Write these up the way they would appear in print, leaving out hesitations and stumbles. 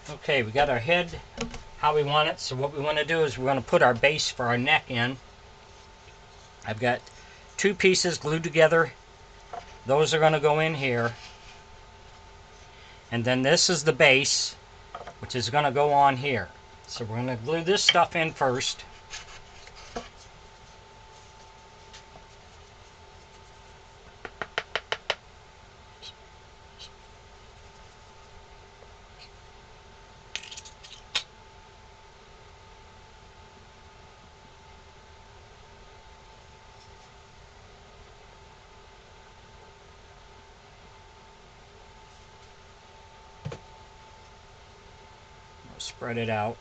Okay, we got our head how we want it. So what we want to do is we're going to put our base for our neck in. I've got 2 pieces glued together. Those are going to go in here. And then this is the base, which is going to go on here. So we're going to glue this stuff in first. Spread it out.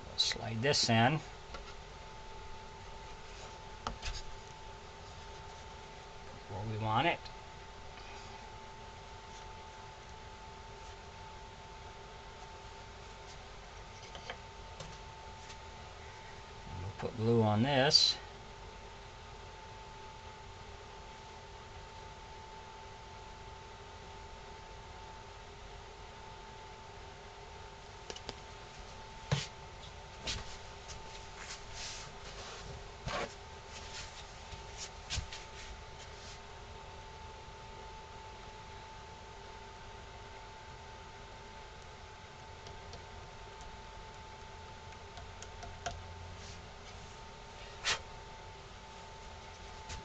We'll slide this in. Where we want it. Put glue on this.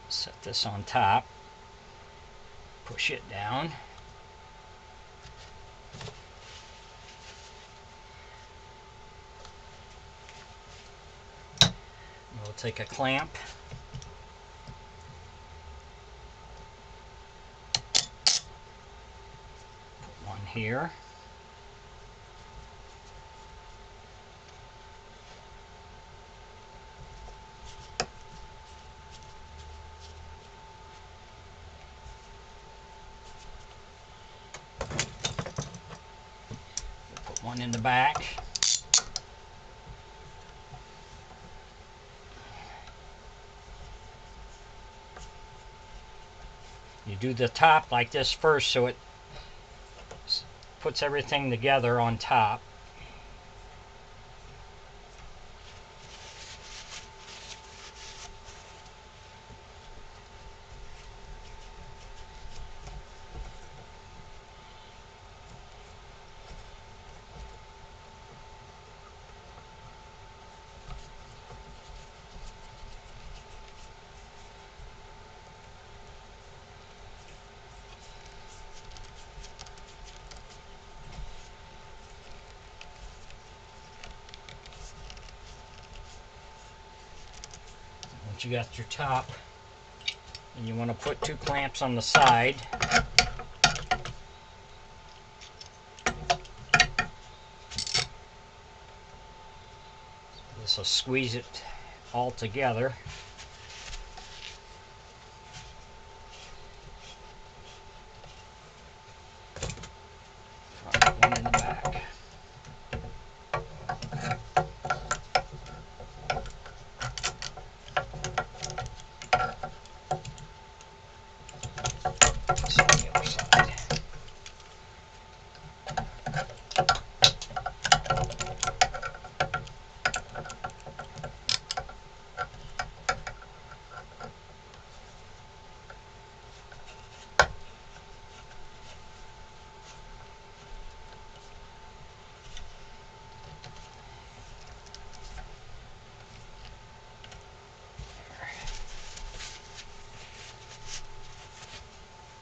Set this on top, push it down. We'll take a clamp, put one here. One in the back. You do the top like this first so it puts everything together on top. Once you got your top, and you want to put 2 clamps on the side. This will squeeze it all together. One in the back.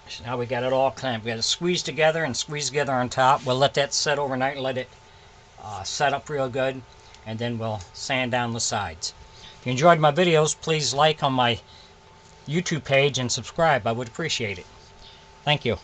So now we got it all clamped. We got to squeeze together and squeeze together on top. We'll let that set overnight and let it set up real good, and then we'll sand down the sides. If you enjoyed my videos, please like on my YouTube page and subscribe. I would appreciate it. Thank you.